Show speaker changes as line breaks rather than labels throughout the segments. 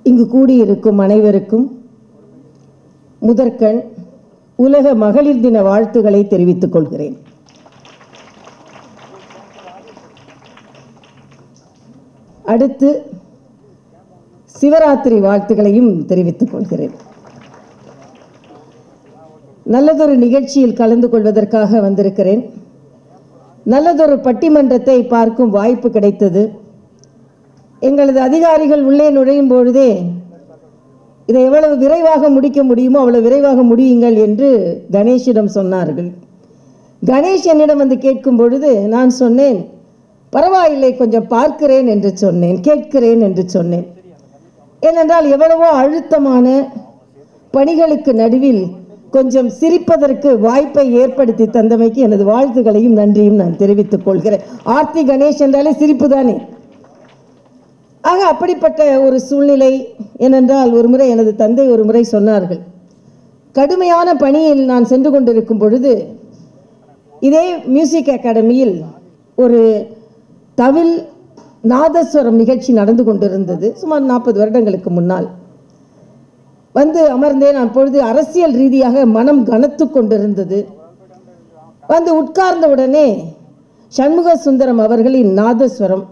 இங்கு கூடியிருக்கும் அனைவருக்கும் முதற்கண் உலக மகளிர் தின வாழ்த்துக்களை தெரிவித்துக் கொள்கிறேன். அடுத்து சிவராத்திரி வாழ்த்துக்களையும் தெரிவித்துக் கொள்கிறேன். நல்லதொரு நிகழ்ச்சியில் கலந்து கொள்வதற்காக வந்திருக்கிறேன். நல்லதொரு பட்டிமன்றத்தை பார்க்கும் வாய்ப்பு கிடைத்தது. எங்களது அதிகாரிகள் உள்ளே நுழையும் பொழுதே இதை எவ்வளவு விரைவாக முடிக்க முடியுமோ அவ்வளவு விரைவாக முடியுங்கள் என்று கணேஷிடம் சொன்னார்கள். கணேஷ் என்னிடம் வந்து கேட்கும் பொழுது நான் சொன்னேன், பரவாயில்லை, கொஞ்சம் பார்க்கிறேன் என்று சொன்னேன், கேட்கிறேன் என்று சொன்னேன். ஏனென்றால் எவ்வளவோ அழுத்தமான பணிகளுக்கு நடுவில் கொஞ்சம் சிரிப்பதற்கு வாய்ப்பை ஏற்படுத்தி தந்தமைக்கு எனது வாழ்த்துக்களையும் நன்றியும் நான் தெரிவித்துக் கொள்கிறேன். ஆர்த்தி கணேஷ் என்றாலே சிரிப்பு தானே. ஆக அப்படிப்பட்ட ஒரு சூழ்நிலை. ஏனென்றால் ஒரு முறை எனது தந்தை ஒரு முறை சொன்னார்கள், கடுமையான பணியில் நான் சென்று கொண்டிருக்கும் பொழுது இதே மியூசிக் அகாடமியில் ஒரு தவில் நாதஸ்வரம் நிகழ்ச்சி நடந்து கொண்டிருந்தது. சுமார் 40 வருடங்களுக்கு முன்னால் வந்து அமர்ந்தேன். அப்பொழுது அரசியல் ரீதியாக மனம் கனத்து கொண்டிருந்தது. வந்து உட்கார்ந்த உடனே சண்முக சுந்தரம் அவர்களின் நாதஸ்வரம்,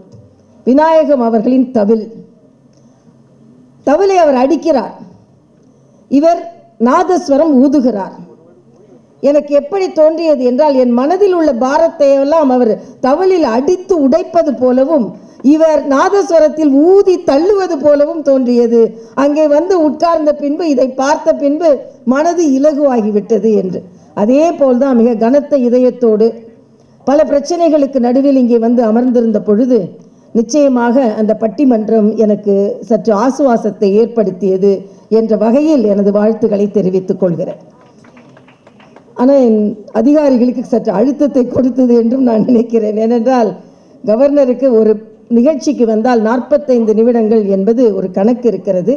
விநாயகம் அவர்களின் தவிலை அவர் அடிக்கிறார், இவர் நாதஸ்வரம் ஊதுகிறார். எனக்கு எப்படி தோன்றியது என்றால், என் மனதில் உள்ள பாரத்தை எல்லாம் அவர் தவிலில் அடித்து உடைப்பது போலவும் இவர் நாதஸ்வரத்தில் ஊதி தள்ளுவது போலவும் தோன்றியது. அங்கே வந்து உட்கார்ந்த பின்பு இதை பார்த்த பின்பு மனது இலகுவாகிவிட்டது என்று. அதே போல்தான் மிக கனத்த இதயத்தோடு பல பிரச்சனைகளுக்கு நடுவில் இங்கே வந்து அமர்ந்திருந்த பொழுது நிச்சயமாக அந்த பட்டிமன்றம் எனக்கு சற்று ஆசுவாசத்தை ஏற்படுத்தியது என்ற வகையில் எனது வாழ்த்துக்களை தெரிவித்துக் கொள்கிறேன். ஆனால் என் அதிகாரிகளுக்கு சற்று அழுத்தத்தை கொடுத்தது என்றும் நான் நினைக்கிறேன். ஏனென்றால் கவர்னருக்கு ஒரு நிகழ்ச்சிக்கு வந்தால் 45 நிமிடங்கள் என்பது ஒரு கணக்கு இருக்கிறது.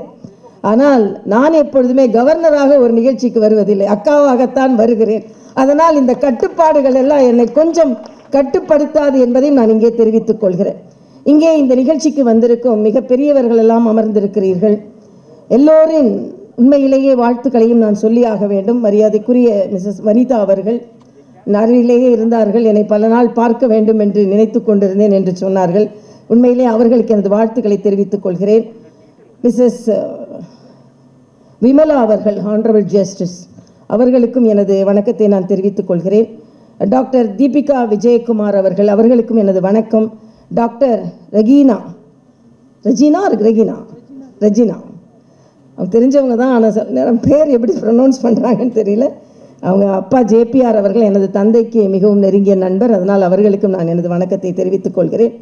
ஆனால் நான் எப்பொழுதுமே கவர்னராக ஒரு நிகழ்ச்சிக்கு வருவதில்லை, அக்காவாகத்தான் வருகிறேன். அதனால் இந்த கட்டுப்பாடுகள் எல்லாம் என்னை கொஞ்சம் கட்டுப்படுத்தாது என்பதையும் நான் இங்கே தெரிவித்துக் கொள்கிறேன். இங்கே இந்த நிகழ்ச்சிக்கு வந்திருக்கும் மிக பெரியவர்கள் எல்லாம் அமர்ந்திருக்கிறீர்கள். எல்லோரின் உண்மையிலேயே வாழ்த்துக்களையும் நான் சொல்லியாக வேண்டும். மரியாதைக்குரிய மிஸ்ஸஸ் வனிதா அவர்கள் அருகிலேயே இருந்தார்கள். என்னை பல நாள் பார்க்க வேண்டும் என்று நினைத்து கொண்டிருந்தேன் என்று சொன்னார்கள். உண்மையிலே அவர்களுக்கு எனது வாழ்த்துக்களை தெரிவித்துக் கொள்கிறேன். மிஸ்ஸஸ் விமலா அவர்கள், ஹானரபிள் ஜஸ்டிஸ், அவர்களுக்கும் எனது வணக்கத்தை நான் தெரிவித்துக் கொள்கிறேன். டாக்டர் தீபிகா விஜயகுமார் அவர்கள், அவர்களுக்கும் எனது வணக்கம். டாக்டர் ரெஜினா அவங்க தெரிஞ்சவங்க தான், ஆனால் சில நேரம் பேர் எப்படி ப்ரொனவுன்ஸ் பண்ணுறாங்கன்னு தெரியல. அவங்க அப்பா ஜேபிஆர் அவர்கள் எனது தந்தைக்கு மிகவும் நெருங்கிய நண்பர். அதனால் அவர்களுக்கும் நான் எனது வணக்கத்தை தெரிவித்துக் கொள்கிறேன்.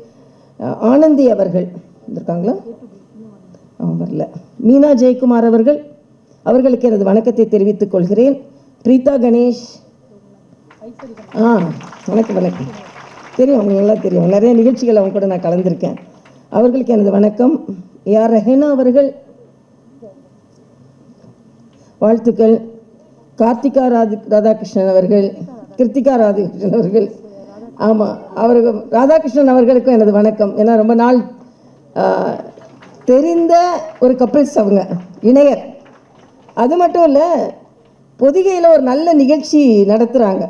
ஆனந்தி அவர்கள் இருக்காங்களா? வரல. மீனா ஜெயக்குமார் அவர்கள், அவர்களுக்கு எனது வணக்கத்தை தெரிவித்துக் கொள்கிறேன். பிரீதா கணேஷ், வணக்கம். தெரியும், அவங்க நல்லா தெரியும், நிறைய நிகழ்ச்சிகள் அவங்க கூட நான் கலந்துருக்கேன். அவர்களுக்கு எனது வணக்கம். யார் ரெஹனா அவர்கள் வாழ்த்துக்கள். கார்த்திகா ராதாகிருஷ்ணன் அவர்கள், கிருத்திகா ராதாகிருஷ்ணன் அவர்கள், ஆமாம், அவர்கள் ராதாகிருஷ்ணன் அவர்களுக்கும் எனது வணக்கம். ஏன்னா ரொம்ப நாள் தெரிந்த ஒரு கப்பிள்ஸ் அவங்க, இணையர். அது மட்டும் இல்லை, பொதிகையில் ஒரு நல்ல நிகழ்ச்சி நடத்துகிறாங்க.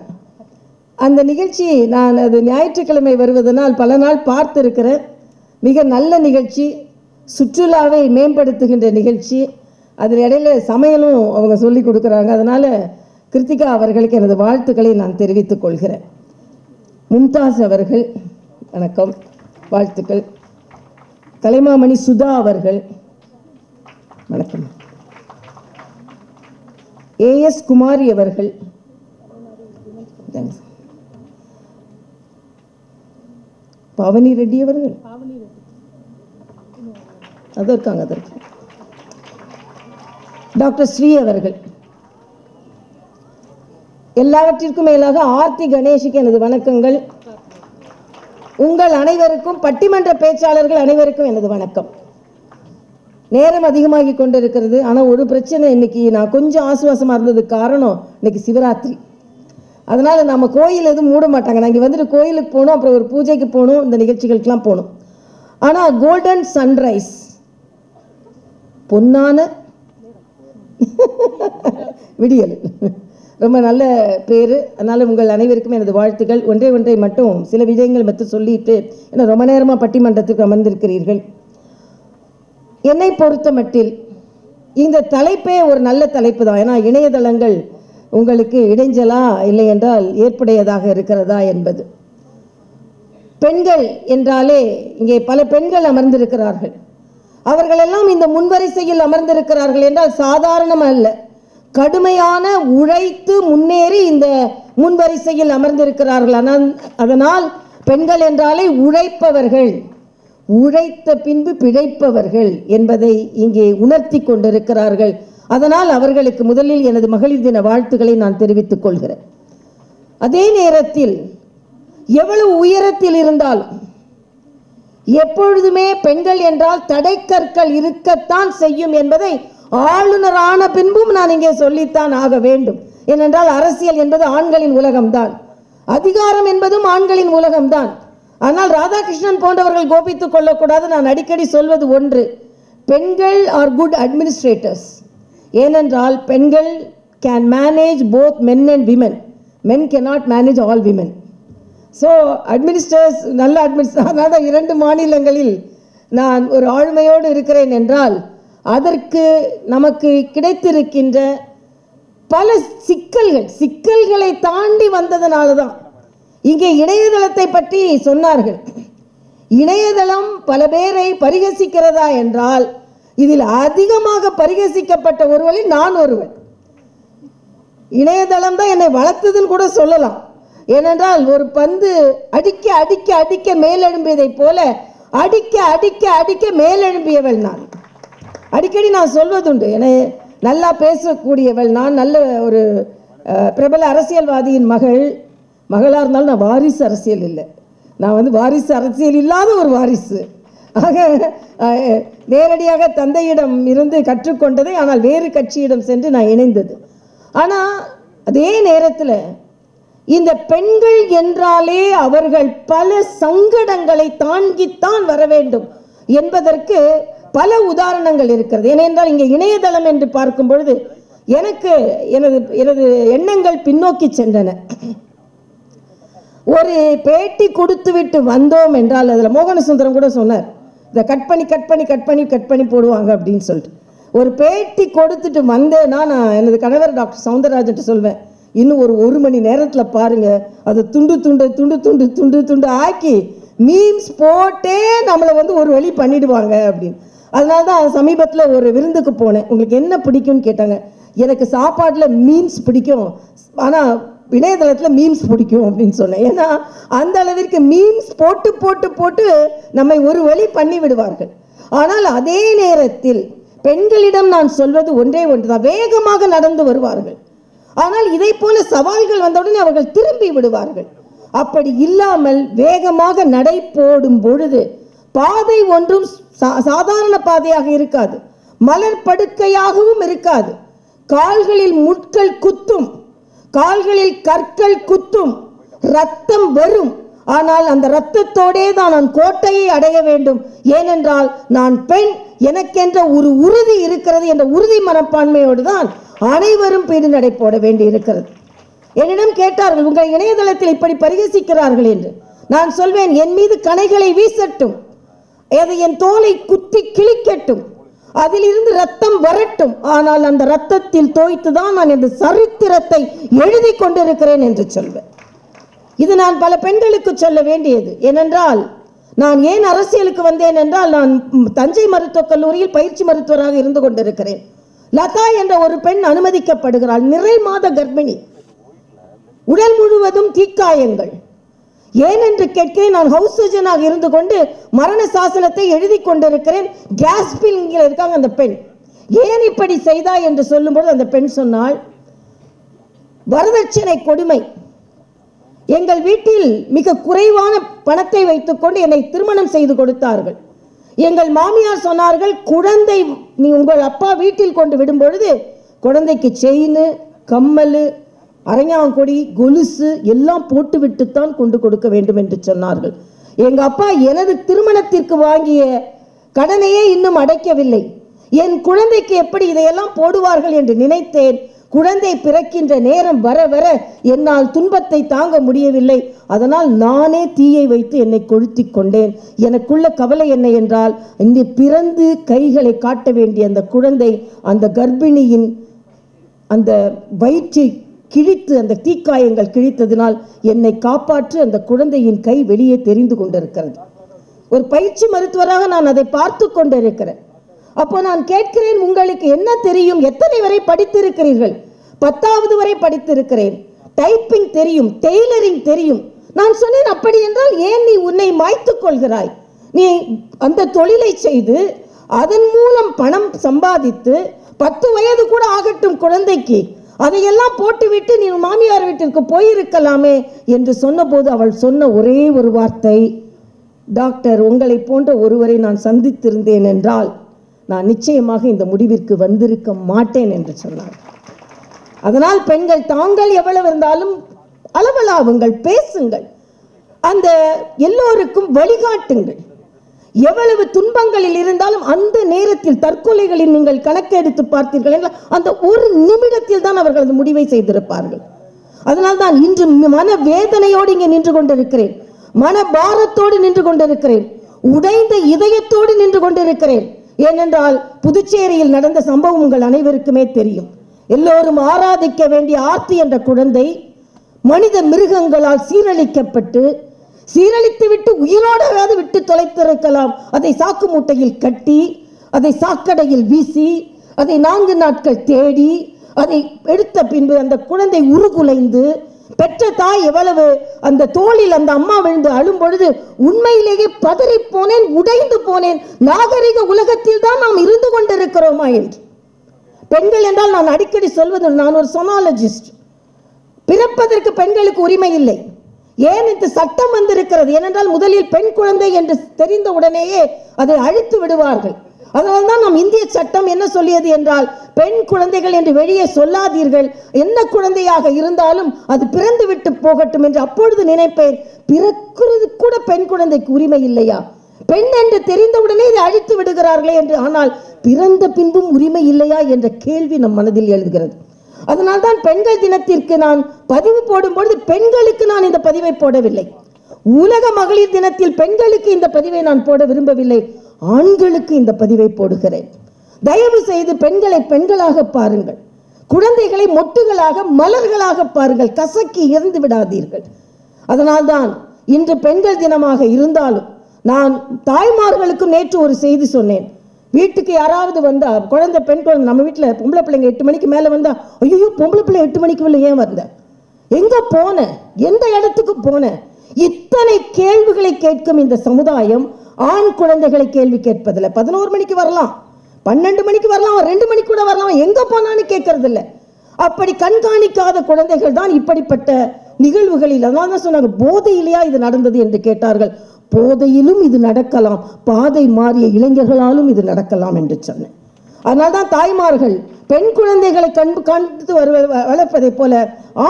அந்த நிகழ்ச்சி நான் அது ஞாயிற்றுக்கிழமை வருவதனால் பல நாள் பார்த்துருக்கிறேன். மிக நல்ல நிகழ்ச்சி, சுற்றுலாவை மேம்படுத்துகின்ற நிகழ்ச்சி. அதில் இடையில சமையலும் அவங்க சொல்லி கொடுக்குறாங்க. அதனால் கிருத்திகா அவர்களுக்கு எனது வாழ்த்துக்களை நான் தெரிவித்துக் கொள்கிறேன். மும்தாஸ் அவர்கள் வணக்கம், வாழ்த்துக்கள். கலைமாமணி சுதா அவர்கள் வணக்கம். ஏஎஸ் குமாரி அவர்கள், பாவனி ரெட்டி அவர்கள் அதற்காங்க. டாக்டர் ஸ்ரீ அவர்கள், எல்லாவற்றிற்கும் மேலாக ஆர்த்தி கணேஷுக்கு எனது வணக்கங்கள். உங்கள் அனைவருக்கும், பட்டிமன்ற பேச்சாளர்கள் அனைவருக்கும் எனது வணக்கம். நேரம் அதிகமாகி கொண்டிருக்கிறது. ஆனால் ஒரு பிரச்சனை, இன்னைக்கு நான் கொஞ்சம் ஆசுவாசமாக இருந்ததுக்கு காரணம் இன்னைக்கு சிவராத்திரி. அதனால் நம்ம கோயில் எதுவும் மூட மாட்டாங்க. நான் இங்கே வந்துட்டு கோயிலுக்கு போகணும், அப்புறம் ஒரு பூஜைக்கு போகணும், இந்த நிகழ்ச்சிகளுக்கெல்லாம் போகணும். ஆனால் கோல்டன் சன்ரைஸ் பொன்னான விடியல். ரொம்ப நல்ல பேர். அதனால் உங்கள் அனைவருக்கும் எனது வாழ்த்துக்கள். ஒன்றை மட்டும் சில விடயங்கள் மட்டும் சொல்லிட்டு, ஏன்னா ரொம்ப நேரமாக பட்டிமன்றத்துக்கு அமர்ந்திருக்கிறீர்கள். என்னை பொறுத்த மட்டில் இந்த தலைப்பே ஒரு நல்ல தலைப்பு தான். ஏன்னா இணையதளங்கள் உங்களுக்கு இடைஞ்சலா இல்லை என்றால் ஏற்புடையதாக இருக்கிறதா என்பது. பெண்கள் என்றாலே இங்கே பல பெண்கள் அமர்ந்திருக்கிறார்கள். அவர்களெல்லாம் இந்த முன்வரிசையில் அமர்ந்திருக்கிறார்கள் என்றால் சாதாரணம் அல்ல, கடுமையான உழைத்து முன்னேறி இந்த முன்வரிசையில் அமர்ந்திருக்கிறார்கள். அதனால் பெண்கள் என்றாலே உழைப்பவர்கள், உழைத்த பின்பு பிழைப்பவர்கள் என்பதை இங்கே உணர்த்தி கொண்டிருக்கிறார்கள். அதனால் அவர்களுக்கு முதலில் எனது மகளிர் தின வாழ்த்துக்களை நான் தெரிவித்துக் கொள்கிறேன். அதே நேரத்தில் எவ்வளவு உயரத்தில் இருந்தாலும் எப்பொழுதுமே பெண்கள் என்றால் தடைக்கற்கள் இருக்கத்தான் செய்யும் என்பதை ஆளுநரான பின்பும் நான் இங்கே சொல்லித்தான் ஆக வேண்டும். ஏனென்றால் அரசியல் என்பது ஆண்களின் உலகம்தான், அதிகாரம் என்பதும் ஆண்களின் உலகம்தான். ஆனால் ராதாகிருஷ்ணன் போன்றவர்கள் கோபித்துக் கொள்ளக்கூடாது. நான் அடிக்கடி சொல்வது ஒன்று, பெண்கள் ஆர் குட் அட்மினிஸ்ட்ரேட்டர்ஸ். ஏனென்றால் பெண்கள் can manage both men and women, men cannot manage all women. So administrators நல்ல அதனால தான் 2 மாநிலங்களில் நான் ஒரு ஆளுமையோடு இருக்கிறேன் என்றால் அதற்கு நமக்கு கிடைத்திருக்கின்ற பல சிக்கல்களை தாண்டி வந்ததனால தான். இங்கே இணையதளத்தை பற்றி சொன்னார்கள். இணையதளம் பல பேரை பரிகசிக்கிறதா என்றால் இதில் அதிகமாக பரிகசிக்கப்பட்ட ஒருவரில் நான் ஒருவன். இணையதளம் தான் என்னை வளர்த்ததுன்னு கூட சொல்லலாம். ஏனென்றால் ஒரு பந்து அடிக்க அடிக்க அடிக்க மேலெழும்பியதை போல அடிக்க அடிக்க அடிக்க மேலெழும்பியவள் நான். அடிக்கடி நான் சொல்வதுண்டு, என்னை நல்லா பேசக்கூடியவள் நான், நல்ல ஒரு பிரபல அரசியல்வாதியின் மகளாக இருந்தாலும் நான் வாரிசு அரசியல் இல்லை, நான் வாரிசு அரசியல் இல்லாத ஒரு வாரிசு. ஆக நேரடியாக தந்தையிடம் இருந்து கற்றுக்கொண்டதை, ஆனால் வேறு கட்சியிடம் சென்று நான் இணைந்தது. ஆனால் அதே நேரத்தில் இந்த பெண்கள் என்றாலே அவர்கள் பல சங்கடங்களை தாங்கித்தான் வர வேண்டும் என்பதற்கு பல உதாரணங்கள் இருக்கிறது. ஏனென்றால் இங்கே இணையதளம் என்று பார்க்கும் பொழுது எனக்கு எனது எண்ணங்கள் பின்னோக்கி சென்றன. ஒரு பேட்டி கொடுத்து விட்டு வந்தோம் என்றால் அதில் மோகனசுந்தரம் கூட சொன்னார், இதை கட் பண்ணி போடுவாங்க அப்படின்னு சொல்லிட்டு. ஒரு பேட்டி கொடுத்துட்டு வந்தேன்னா நான் எனது கணவர் டாக்டர் சவுந்தரராஜன் சொல்வேன், இன்னும் ஒரு மணி நேரத்தில் பாருங்க அது துண்டு ஆக்கி மீம்ஸ் போட்டே நம்மளை ஒரு வழி பண்ணிடுவாங்க அப்படின்னு. அதனால தான் சமீபத்தில் ஒரு விருந்துக்கு போனேன். உங்களுக்கு என்ன பிடிக்கும்னு கேட்டாங்க. எனக்கு சாப்பாட்டில் மீம்ஸ் பிடிக்கும், ஆனால் இணையதளத்தில் மீம்ஸ் பிடிக்கும் அப்படின்னு சொன்னேன். ஏன்னா அந்த அளவிற்கு மீம்ஸ் போட்டு போட்டு போட்டு நம்மை ஒரு வழி பண்ணி விடுவார்கள். ஆனால் அதே நேரத்தில் பெண்களிடம் நான் சொல்வது ஒன்றே தான், வேகமாக நடந்து வருவார்கள். ஆனால் இதை போல சவால்கள் வந்தவுடனே அவர்கள் திரும்பி விடுவார்கள். அப்படி இல்லாமல் வேகமாக நடை போடும் பொழுது பாதை ஒன்றும் சாதாரண பாதையாக இருக்காது, மலர் படுக்கையாகவும் இருக்காது. கால்களில் முட்கள் குத்தும், கால்களில் கற்கள் குத்தும், ரத்தம் வரும். ஆனால் அந்த ரத்தத்தோடே தான் நான் கோட்டையை அடைய வேண்டும். ஏனென்றால் நான் பெண், எனக்கென்ற ஒரு உறுதி இருக்கிறது என்ற உறுதி மனப்பான்மையோடு தான் அனைவரும் பீடு நடை போட வேண்டி இருக்கிறது. என்னிடம் கேட்டார்கள், உங்கள் இணையதளத்தில் இப்படி பரிகசிக்கிறார்கள் என்று. நான் சொல்வேன், என் மீது கணைகளை வீசட்டும், அதை என் தோலை குத்தி கிழிக்கட்டும், அதிலிருந்து ரத்தம் வரட்டும். ஆனால் அந்த ரத்தத்தில் தோய்த்துதான் நான் இந்த சரித்திரத்தை எழுதி கொண்டிருக்கிறேன் என்று சொல்வேன். இது நான் பல பெண்களுக்கு சொல்ல வேண்டியது. ஏனென்றால் நான் ஏன் அரசியலுக்கு வந்தேன் என்றால், நான் தஞ்சை மருத்துவக் கல்லூரியில் பயிற்சி மருத்துவராக இருந்து கொண்டிருக்கிறேன். லதா என்ற ஒரு பெண் அனுமதிக்கப்படுகிறாள், நிறை மாத கர்ப்பிணி, உடல் முழுவதும் தீக்காயங்கள். ஏன் என்று கேட்கிறேன். நான் ஹவுஸ் சர்ஜனாக இருந்து கொண்டு மரண சாசனத்தை எழுதி கொண்டிருக்கிறேன். கேஸ்பில் இருக்காங்க அந்த பெண். ஏன் இப்படி செய்தாய் என்று சொல்லும்போது அந்த பெண் சொன்னாள், வரதட்சணை கொடுமை. எங்கள் வீட்டில் மிக குறைவான பணத்தை வைத்துக்கொண்டு என்னை திருமணம் செய்து கொடுத்தார்கள். எங்கள் மாமியார் சொன்னார்கள், குழந்தை நீ உங்கள் அப்பா வீட்டில் கொண்டு விடும் பொழுது குழந்தைக்கு செயின், கம்மல், அரஞ்சாங்கொடி, கொலுசு எல்லாம் போட்டு விட்டுத்தான் கொண்டு கொடுக்க வேண்டும் என்று சொன்னார்கள். எங்க அப்பா எனது திருமணத்திற்கு வாங்கிய கடனையே இன்னும் அடைக்கவில்லை. என் குழந்தைக்கு எப்படி இதையெல்லாம் போடுவார்கள் என்று நினைத்தேன். குழந்தை பிறக்கின்ற நேரம் வர வர என்னால் துன்பத்தை தாங்க முடியவில்லை. அதனால் நானே தீயை வைத்து என்னை கொளுத்தி கொண்டேன். எனக்குள்ள கவலை என்ன என்றால், இங்கே பிறந்து கைகளை காட்ட வேண்டிய அந்த குழந்தை அந்த கர்ப்பிணியின் அந்த வயிற்றை கிழித்து, அந்த தீக்காயங்கள் கிழித்ததினால் என்னை காப்பாற்று அந்த குழந்தையின் கை வெளியே தெரிந்து கொண்டிருக்கிறது. ஒரு பயிற்சி மருத்துவராக நான் அதை பார்த்து கொண்டிருக்கிறேன். அப்போ நான் கேட்கிறேன், உங்களுக்கு என்ன தெரியும்? எத்தனை வரை படித்திருக்கிறீர்கள்? 10வது வரை படித்திருக்கிறேன். டைப்பிங் தெரியும், டெய்லரிங் தெரியும். நான் சொன்னேன், அப்படி என்றால் ஏன் நீ உன்னை மாய்த்துக் கொள்கிறாய்? நீ அந்த தொழிலை செய்து அதன் மூலம் பணம் சம்பாதித்து 10 வயது கூட ஆகட்டும் குழந்தைக்கு, அதையெல்லாம் போட்டுவிட்டு நீ மாமியார் வீட்டிற்கு போயிருக்கலாமே என்று சொன்னபோது அவள் சொன்ன ஒரே ஒரு வார்த்தை, டாக்டர், உங்களை போன்ற ஒருவரை நான் சந்தித்திருந்தேன் என்றால் நான் நிச்சயமாக இந்த முடிவிற்கு வந்திருக்க மாட்டேன் என்று சொன்னார். அதனால் பெண்கள் தாங்கள் எவ்வளவு இருந்தாலும் அளவலாவுங்கள், பேசுங்கள், அந்த எல்லோருக்கும் வழிகாட்டுங்கள். எவ்வளவு துன்பங்களில் இருந்தாலும் அந்த நேரத்தில் தற்கொலைகளில் நீங்கள் கணக்கெடுத்து பார்த்தீர்கள் என்றால் அந்த ஒரு நிமிடத்தில் தான் அவர்கள் அந்த முடிவை செய்திருப்பார்கள். அதனால் தான் இன்று மன வேதனையோடு இங்கே நின்று கொண்டிருக்கிறேன், மன பாரத்தோடு நின்று கொண்டிருக்கிறேன், உடைந்த இதயத்தோடு நின்று கொண்டிருக்கிறேன். ஏனென்றால் புதுச்சேரியில் நடந்த சம்பவம் உங்கள் அனைவருக்குமே தெரியும். எல்லோரும் ஆராதிக்க வேண்டிய ஆர்த்தி என்ற குழந்தை மனித மிருகங்களால் சீரழிக்கப்பட்டு, சீரழித்து விட்டு உயிரோடாவது விட்டு தொலைத்திருக்கலாம். அதை சாக்கு மூட்டையில் கட்டி, அதை சாக்கடையில் வீசி, அதை 4 நாட்கள் தேடி, அதை எடுத்த பின்பு அந்த குழந்தை உருகுலைந்து, பெற்ற தாய் எவ்வளவு அந்த தோளில் அந்த அம்மா விழுந்து அழும் பொழுது உண்மையிலேயே பதறி போனேன், உடைந்து போனேன். நாகரிக உலகத்தில் தான் நாம் இருந்து கொண்டிருக்கிறோமா என்று. பெண்கள் என்றால் நான் அடிக்கடி சொல்வது, நான் ஒரு சொனாலஜிஸ்ட். பிறப்பதற்கு பெண்களுக்கு உரிமை இல்லை. ஏன் இந்த சட்டம் வந்திருக்கிறது? ஏனென்றால் முதலில் பெண் குழந்தை என்று தெரிந்த உடனேயே அதை அழித்து விடுவார்கள். அதனால்தான் நாம் இந்திய சட்டம் என்ன சொல்லியது என்றால், பெண் குழந்தைகள் என்று வெளியே சொல்லாதீர்கள், என்ன குழந்தையாக இருந்தாலும் அது பிறந்து விட்டு போகட்டும் என்று அப்பொழுது நினைப்பேன். பிறக்கிறது கூட பெண் குழந்தைக்கு உரிமை இல்லையா? பெண் என்று தெரிந்தவுடனே இதை அழித்து விடுகிறார்களே என்று. ஆனால் பிறந்த பின்பும் உரிமை இல்லையா என்ற கேள்வி நம் மனதில் எழுதுகிறது. அதனால்தான் பெண்கள் தினத்திற்கு நான் பதிவு போடும்பொழுது பெண்களுக்கு நான் இந்த பதிவை போடவில்லை. உலக மகளிர் தினத்தில் பெண்களுக்கு இந்த பதிவை நான் போட விரும்பவில்லை, ஆண்களுக்கு இந்த பதிவை போடுகிறேன். தயவு செய்து பெண்களை பெண்களாக பாருங்கள், குழந்தைகளை மொட்டுகளாக மலர்களாக பாருங்கள், கசக்கி இறந்து விடாதீர்கள். அதனால்தான் இன்று பெண்கள் தினமாக இருந்தாலும் நான் தாய்மார்களுக்கும் நேற்று ஒரு செய்தி சொன்னேன். வீட்டுக்கு யாராவது வந்தா, குழந்தை பெண் குழந்தை, நம்ம வீட்டில் பொம்பளை பிள்ளைங்க 8 மணிக்கு மேலே வந்தா, ஐயோ பொம்பளை பிள்ளை 8 மணிக்கு மேலே ஏன் வந்த, எங்க போன, எந்த இடத்துக்கு போன, இத்தனை கேள்விகளை கேட்கும் இந்த சமுதாயம் ஆண் குழந்தைகளை கேள்வி கேட்பதில்லை. 11 மணிக்கு வரலாம், 12 மணிக்கு வரலாம், 2 மணிக்கு கூட வரலாம், எங்க போனான்னு கேட்கறது இல்லை. அப்படி கண்காணிக்காத குழந்தைகள் தான் இப்படிப்பட்ட நிகழ்வுகளில். அதனால சொன்னாங்க, போதையிலேயா இது நடந்தது என்று கேட்டார்கள். போதையிலும் இது நடக்கலாம், பாதை மாறிய இளைஞர்களாலும் இது நடக்கலாம் என்று சொன்னேன். அதனால்தான் தாய்மார்கள் பெண் குழந்தைகளை கண்காணித்து வளர்ப்பதை போல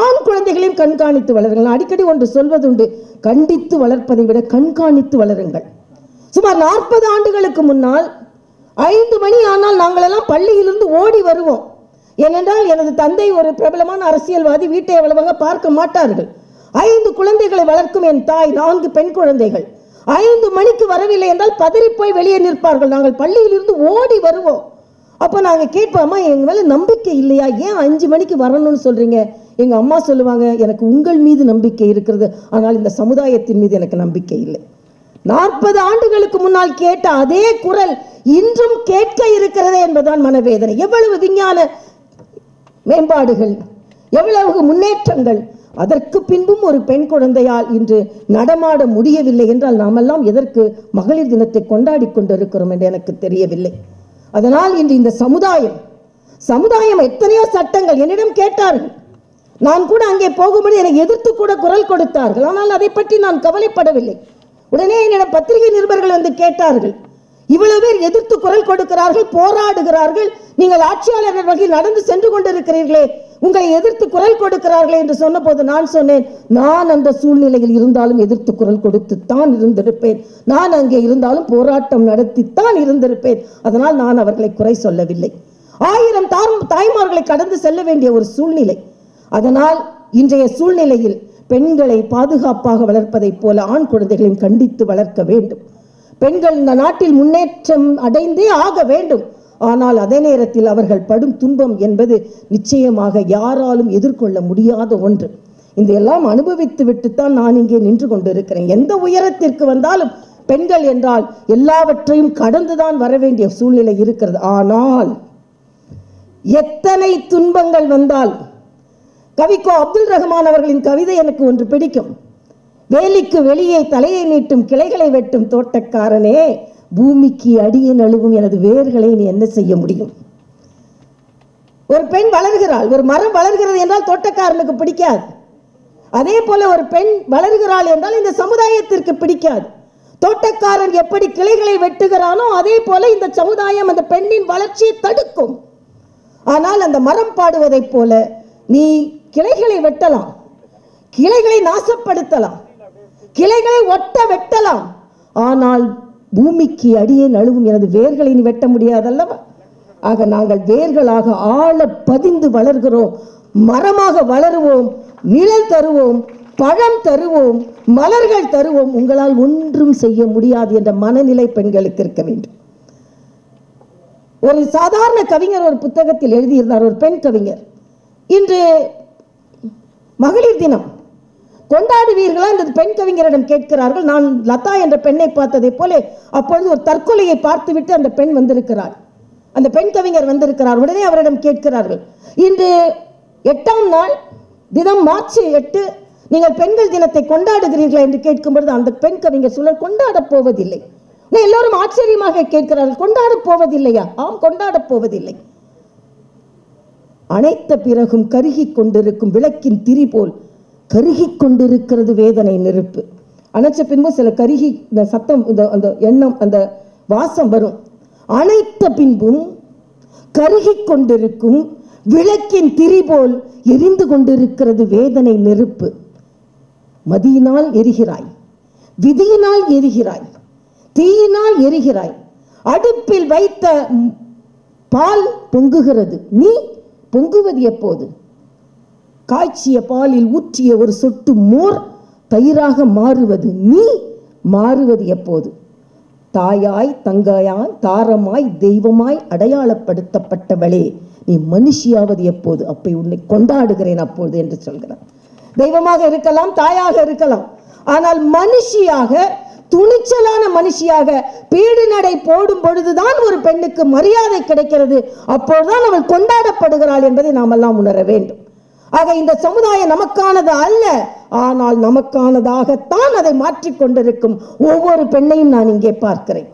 ஆண் குழந்தைகளையும் கண்காணித்து வளருங்கள். அடிக்கடி ஒன்று சொல்வதுண்டு, கண்டித்து வளர்ப்பதை விட கண்காணித்து வளருங்கள். சுமார் 40 ஆண்டுகளுக்கு முன்னால் 5 மணி ஆனால் நாங்களெல்லாம் பள்ளியிலிருந்து ஓடி வருவோம். ஏனென்றால் எனது தந்தை ஒரு பிரபலமான அரசியல்வாதி, வீட்டை அவ்வளவாக பார்க்க மாட்டார்கள். 5 குழந்தைகளை வளர்க்கும் என் தாய் 4 பெண் குழந்தைகள். 5 மணிக்கு வரவில்லை என்றால் பதறி போய் வெளியே நிற்பார்கள். நாங்கள் பள்ளியிலிருந்து ஓடி வருவோம். அப்போ நாங்கள் கேட்போம்மா, எங்கள் மேலே நம்பிக்கை இல்லையா, ஏன் 5 மணிக்கு வரணும்னு சொல்றீங்க? எங்கள் அம்மா சொல்லுவாங்க, எனக்கு உங்கள் மீது நம்பிக்கை இருக்கிறது, ஆனால் இந்த சமுதாயத்தின் மீது எனக்கு நம்பிக்கை இல்லை. 40 ஆண்டுகளுக்கு முன்னால் கேட்ட அதே குரல் இன்றும் கேட்க இருக்கிறதே என்பதுதான் மனவேதனை. எவ்வளவு விஞ்ஞான மேம்பாடுகள், எவ்வளவு முன்னேற்றங்கள், அதற்கு பின்பும் ஒரு பெண் குழந்தையால் இன்று நடமாட முடியவில்லை என்றால் நாமெல்லாம் எதற்கு மகளிர் தினத்தை கொண்டாடி கொண்டிருக்கிறோம் என்று எனக்கு தெரியவில்லை. அதனால் இன்று இந்த சமுதாயம் எத்தனையோ சட்டங்கள் என்னிடம் கேட்டார்கள். நான் கூட அங்கே போகும்போது எனக்கு எதிர்த்து கூட குரல் கொடுத்தார்கள். ஆனால் அதை பற்றி நான் கவலைப்படவில்லை. உடனே என்னிடம் பத்திரிகை நிருபர்கள் வந்து கேட்டார்கள், இவ்வளவு பேர் எதிர்த்து குரல் கொடுக்கிறார்கள், போராடுகிறார்கள், நீங்கள் ஆட்சியாளர்கள் வகையில் நடந்து சென்று கொண்டிருக்கிறீர்களே, உங்களை எதிர்த்து குரல் கொடுக்கிறார்களே என்று சொன்ன போது நான் சொன்னேன், நான் அந்த சூழ்நிலையில் இருந்தாலும் எதிர்த்து குரல் கொடுத்துத்தான் இருந்திருப்பேன். நான் அங்கே இருந்தாலும் போராட்டம் நடத்தித்தான் இருந்திருப்பேன். அதனால் நான் அவர்களை குறை சொல்லவில்லை. 1000 தாய்மார்களை கடந்து செல்ல வேண்டிய ஒரு சூழ்நிலை. அதனால் இன்றைய சூழ்நிலையில் பெண்களை பாதுகாப்பாக வளர்ப்பதைப் போல ஆண் குழந்தைகளையும் கண்டித்து வளர்க்க வேண்டும். பெண்கள் இந்த நாட்டில் முன்னேற்றம் அடைந்தே ஆக வேண்டும். ஆனால் அதே நேரத்தில் அவர்கள் படும் துன்பம் என்பது நிச்சயமாக யாராலும் எதிர்கொள்ள முடியாத ஒன்று. இதையெல்லாம் அனுபவித்து விட்டுத்தான் நான் இங்கே நின்று கொண்டிருக்கிறேன். எந்த உயரத்திற்கு வந்தாலும் பெண்கள் என்றால் எல்லாவற்றையும் கடந்துதான் வர வேண்டிய சூழ்நிலை இருக்கிறது. ஆனால் எத்தனை துன்பங்கள் வந்தால், கவிக்கோ அப்துல் ரஹ்மான் அவர்களின் கவிதை எனக்கு ஒன்று பிடிக்கும். வேலிக்கு வெளியே தலையை நீட்டும் கிளைகளை வெட்டும் தோட்டக்காரனே, பூமிக்கு அடியை நழுவும் எனது வேர்களை நீ என்ன செய்ய முடியும்? ஒரு பெண் வளர்கிறாள், ஒரு மரம் வளர்கிறது என்றால் தோட்டக்காரனுக்கு பிடிக்காது. அதே போல ஒரு பெண் வளர்கிறாள் என்றால் இந்த சமுதாயத்திற்கு பிடிக்காது. தோட்டக்காரன் எப்படி கிளைகளை வெட்டுகிறானோ அதே போல இந்த சமுதாயம் அந்த பெண்ணின் வளர்ச்சியை தடுக்கும். ஆனால் அந்த மரம் பாடுவதைப் போல நீ கிளைகளை வெட்டலாம், கிளைகளை நாசப்படுத்தலாம், கிளைகளை ஒட்ட வெட்டலாம், ஆனால் பூமிக்கு அடியே நழுவும் எனது வேர்களை நீ வெட்ட முடியாதல்லவா? ஆக நாங்கள் வேர்களாக ஆழ பதிந்து வளர்கிறோம். மரமாக வளருவோம், நிழல் தருவோம், பழம் தருவோம், மலர்கள் தருவோம். உங்களால் ஒன்றும் செய்ய முடியாது என்ற மனநிலை பெண்களுக்கு இருக்க வேண்டும். ஒரு சாதாரண கவிஞர் ஒரு புத்தகத்தில் எழுதியிருந்தார், ஒரு பெண் கவிஞர். இன்று மகளிர் தினம் கொண்டாடுவீர்களா என்று பெண் கவிஞரிடம் கேட்கிறார்கள். நான் லதா என்ற பெண்ணை பார்த்ததை போல அப்பொழுது ஒரு தற்கொலையை பார்த்துவிட்டு அந்த பெண் வந்திருக்கிறார், அந்த பெண் கவிஞர் வந்திருக்கிறார். உடனே அவரிடம் கேட்கிறார்கள், இன்று 8ஆம் நாள் தினம் மார்ச் 8 நீங்கள் பெண்கள் தினத்தை கொண்டாடுகிறீர்களா என்று கேட்கும்பொழுது அந்த பெண் கவிஞர் சொல்ல, கொண்டாட போவதில்லை. எல்லோரும் ஆச்சரியமாக கேட்கிறார்கள், கொண்டாட போவதில்லையா? ஆம், கொண்டாட போவதில்லை. அணைத்த பிறகும் கருகி கொண்டிருக்கும் விளக்கின் திரி போல் கருகி கொண்டிருக்கிறது வேதனை நெருப்பு. அணைச்ச பின்பு சில கருகி சத்தம், அந்த எண்ணம், அந்த வாசம் வரும். அணைத்த பின்பும் கருகி கொண்டிருக்கும் விளக்கின் திரி போல் எரிந்து கொண்டிருக்கிறது வேதனை நெருப்பு. மதியினால் எரிகிறாய், விதியினால் எரிகிறாய், தீயினால் எரிகிறாய். அடுப்பில் வைத்த பால் பொங்குகிறது, நீ பொங்குவது எப்போது? காய்ச்சிய பாலில் ஊற்றிய ஒரு சொட்டு மோர் தயிராக மாறுவது, நீ மாறுவது எப்போது? தாயாய், தங்காயாய், தாரமாய், தெய்வமாய் அடையாளப்படுத்தப்பட்டவளே, நீ மனுஷியாவது எப்போது? அப்பை உன்னை கொண்டாடுகிறேன் அப்போது என்று சொல்கிறார். தெய்வமாக இருக்கலாம், தாயாக இருக்கலாம், ஆனால் மனுஷியாக, துணிச்சலான மனுஷியாக பீடு நடை போடும் பொழுதுதான் ஒரு பெண்ணுக்கு மரியாதை கிடைக்கிறது. அப்போதுதான் அவள் கொண்டாடப்படுகிறாள் என்பதை நாம் எல்லாம் உணர வேண்டும். ஆக இந்த சமுதாயம் நமக்கானது அல்ல, ஆனால் நமக்கானதாகத்தான் அதை மாற்றிக்கொண்டிருக்கும் ஒவ்வொரு பெண்ணையும் நான் இங்கே பார்க்கிறேன்.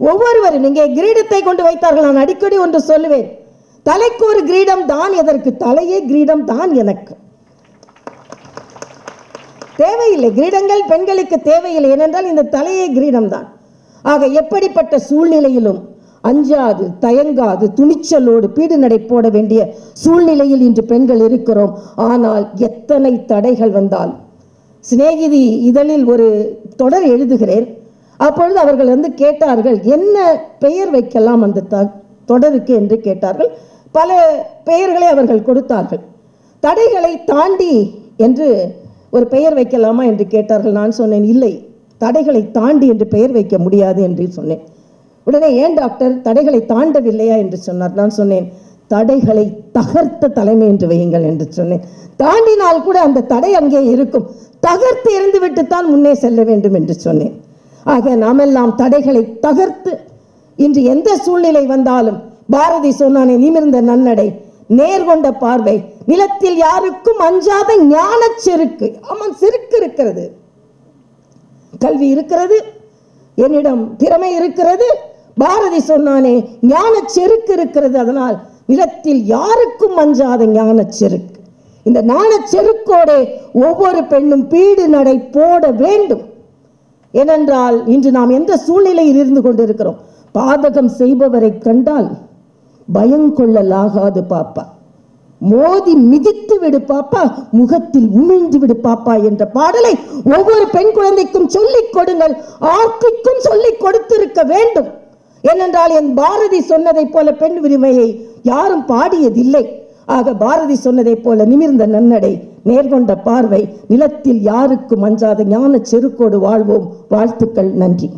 ஒவ்வொருவரும் இங்கே கிரீடத்தை கொண்டு வைத்தார்கள். நான் அடிக்கடி ஒன்று சொல்லுவேன், தலைக்கு ஒரு கிரீடம் தான் எதற்கு? தலையே கிரீடம் தான் எனக்கு தேவையில்லை. கிரீடங்கள் பெண்களுக்கு தேவையில்லை, ஏனென்றால் இந்த தலையே கிரீடம் தான். ஆக எப்படிப்பட்ட சூழ்நிலையிலும் அஞ்சாது, தயங்காது, துணிச்சலோடு பீடு நடை போட வேண்டிய சூழ்நிலையில் இன்று பெண்கள் இருக்கிறோம். ஆனால் எத்தனை தடைகள் வந்தால், சிநேகிதி இதழில் ஒரு தொடர் எழுதுகிறேன். அப்பொழுது அவர்கள் கேட்டார்கள், என்ன பெயர் வைக்கலாம் அந்த தொடருக்கு என்று கேட்டார்கள். பல பெயர்களை அவர்கள் கொடுத்தார்கள். தடைகளை தாண்டி என்று ஒரு பெயர் வைக்கலாமா என்று கேட்டார்கள். நான் சொன்னேன், இல்லை, தடைகளை தாண்டி என்று பெயர் வைக்க முடியாது என்று சொன்னேன். உடனே, ஏன் டாக்டர் தடைகளை தாண்டவில்லையா என்று சொன்னார். நான் சொன்னேன், தடைகளை தகர்த்த தலைமை என்று வையுங்கள் என்று சொன்னேன். தாண்டினால் கூட அந்த தடை அங்கே இருக்கும், தகர்த்து எறிந்து விட்டுத்தான் முன்னே செல்ல வேண்டும் என்று சொன்னேன். ஆக நாமெல்லாம் தடைகளை தகர்த்து இன்று எந்த சூழ்நிலை வந்தாலும், பாரதி சொன்னானே, நிமிர்ந்த நன்னடை, நேர்கொண்ட பார்வை, நிலத்தில் யாருக்கும் அஞ்சாத ஞான செருக்கு. ஆமாம், செருக்கு இருக்கிறது, கல்வி இருக்கிறது, என்னிடம் திறமை இருக்கிறது. பாரதி சொன்னானே, ஞான செருக்கு இருக்கிறது. அதனால் நிலத்தில் யாருக்கும் அஞ்சாத ஞான செருக்கு. இந்த ஞான செருக்கோட ஒவ்வொரு பெண்ணும் பீடு நடை போட வேண்டும். ஏனென்றால் இன்று நாம் எந்த சூழ்நிலையில் இருந்து கொண்டிருக்கிறோம்? பாதகம் செய்பவரை கண்டால் பயங்கொள்ளலாகாது பாப்பா. மோதி மிதித்து விடு பாப்பா, முகத்தில் உமிழ்ந்து விடு பாப்பா என்ற பாடலை ஒவ்வொரு பெண் குழந்தைக்கும் சொல்லிக் கொடுங்கள். ஆர்த்திக்கும் சொல்லிக் கொடுத்திருக்க வேண்டும். ஏனென்றால் என் பாரதி சொன்னதை போல பெண் உரிமையை யாரும் பாடியதில்லை. ஆக பாரதி சொன்னதை போல நிமிர்ந்த நன்னடை, நேர்கொண்ட பார்வை, நிலத்தில் யாருக்கும் அஞ்சாத ஞான செருக்கோடு வாழ்வோம். வாழ்த்துக்கள். நன்றி.